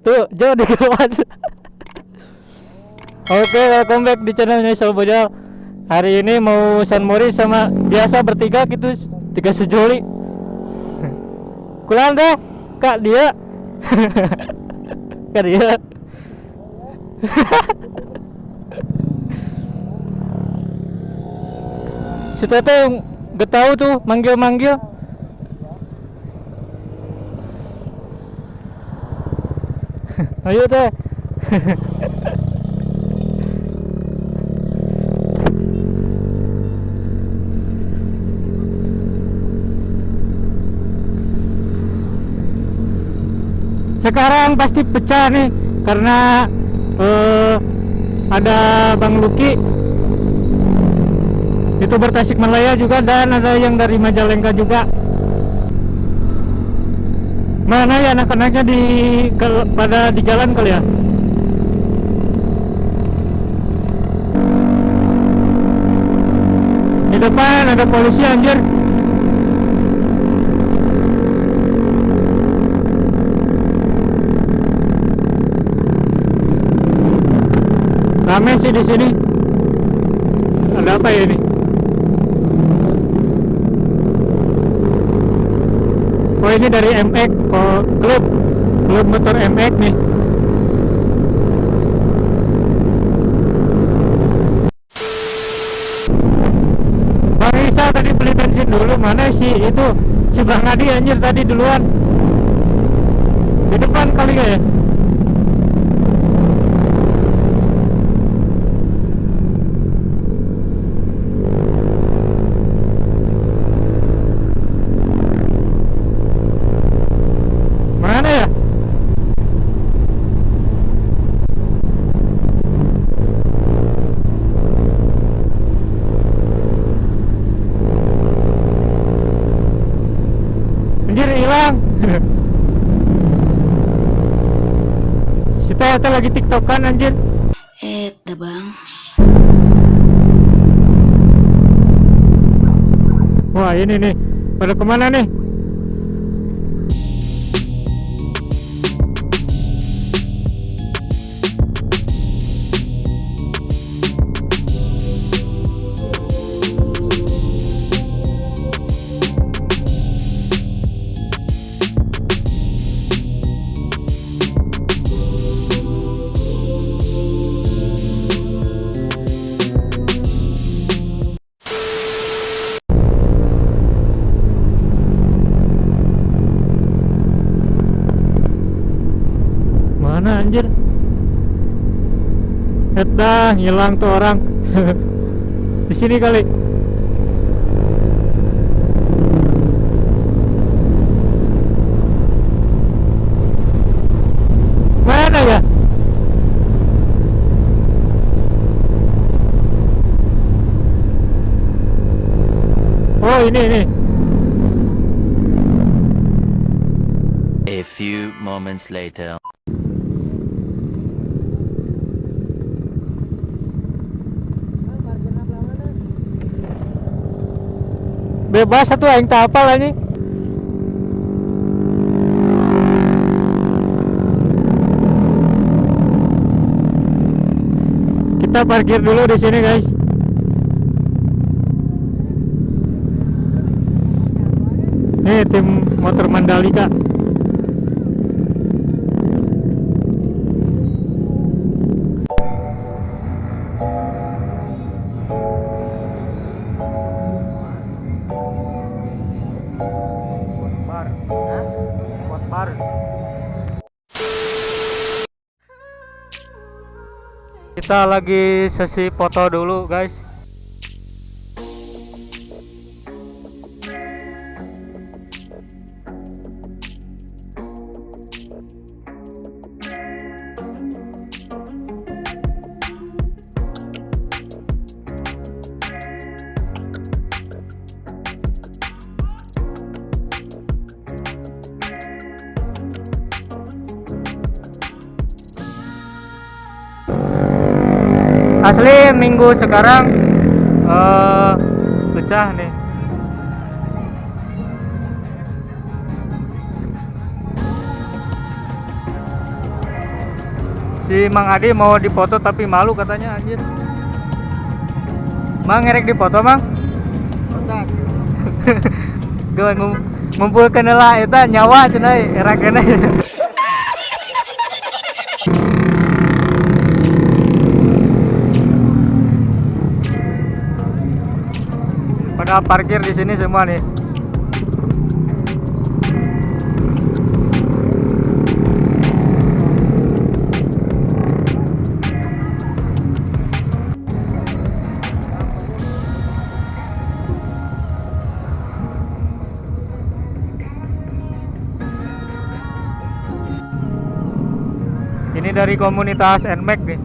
Tuh, jauh di keluar. Oke, welcome back di channelnya Isal Bojal. Hari ini mau San Mori sama biasa bertiga gitu, tiga sejoli. Kulang deh, Kak dia. Kak dia. Si Tete gak tahu tuh manggil-manggil. Ayo Teh. Sekarang pasti pecah nih karena ada Bang Luki, YouTuber Tasikmalaya juga, dan ada yang dari Majalengka juga. Mana ya anak-anaknya pada di jalan kali ya? Di depan ada polisi anjir. Rame sih di sini. Ada apa ya ini? Oh, ini dari MX, klub motor MX nih. Bang Risa tadi beli bensin dulu. Mana sih itu si Bang Adi anjir tadi duluan. Di depan kali ya? Mana ya? Anjir hilang. Si Tete lagi tiktokan anjir. Dah bang. Wah ini nih, pada kemana nih? Mana anjir? Dah hilang tuh orang. Di sini kali. Mana ya? Oh ini. A few moments later. Bebas satu aing tak apal anjing. Kita parkir dulu di sini, guys. Nih tim motor Mandalika. Kita lagi sesi foto dulu, guys. Asli minggu sekarang pecah nih. Si Mang Adi mau dipoto tapi malu katanya anjir. Mang ngerek dipoto Mang. Gue ngumpulkan lah eta nyawa cenah era kene. Pada parkir di sini semua nih. Ini dari komunitas NMAX nih.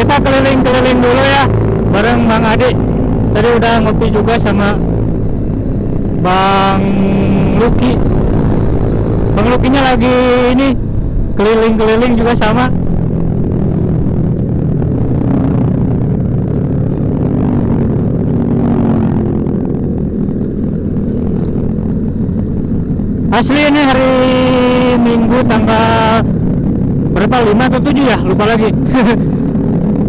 Kita keliling-keliling dulu ya bareng Bang Adi. Tadi udah ngopi juga sama Bang Luki. Bang Lukinya lagi ini keliling-keliling juga sama. Asli ini hari Minggu tanggal berapa? 5 atau 7 ya? Lupa lagi.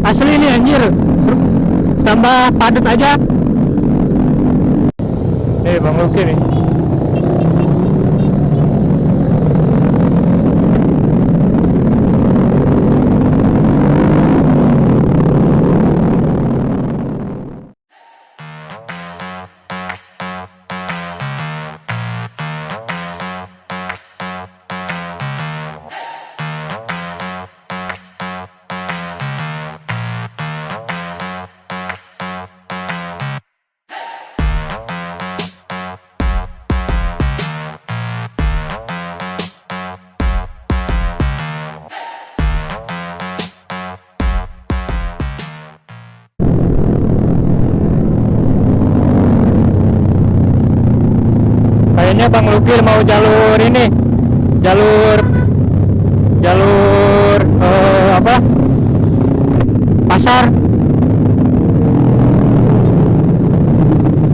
Asli ini anjir. Tambah padat aja. Bang Luki nih. Kayaknya Bang Luki mau jalur ini, jalur apa? Pasar.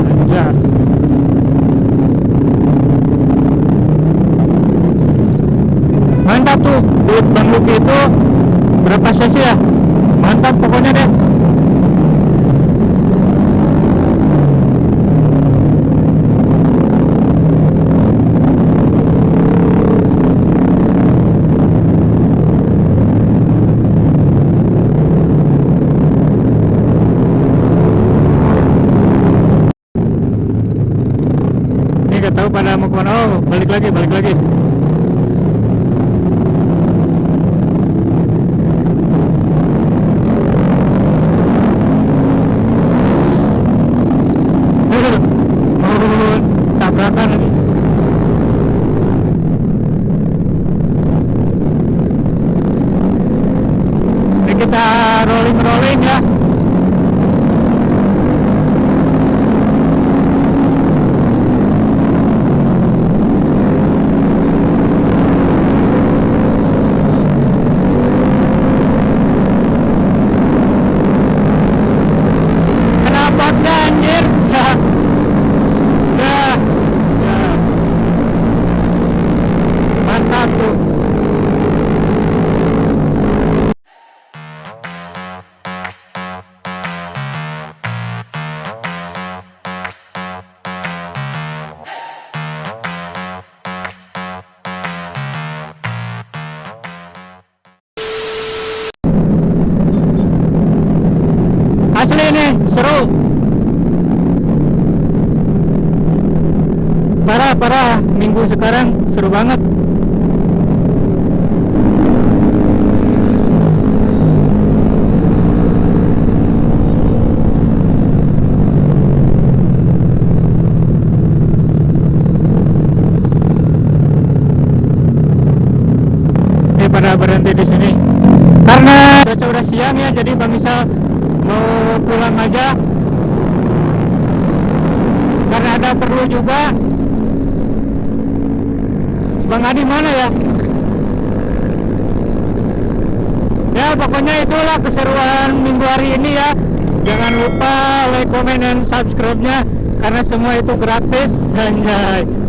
Anjas. Mantap tuh, duit Bang Luki itu berapa sesi ya? Mantap pokoknya deh. Tahu pada mau kemana? Oh, balik lagi. Oh, tabrakan. asli nih, seru. Parah, minggu sekarang seru banget. Pada berhenti di sini karena cuaca udah siang ya, jadi Bang Misal mau pulang aja karena ada perlu juga. Bang Adi mana ya? Ya pokoknya itulah keseruan minggu hari ini ya. Jangan lupa like, comment, dan subscribe-nya karena semua itu gratis. Anjay.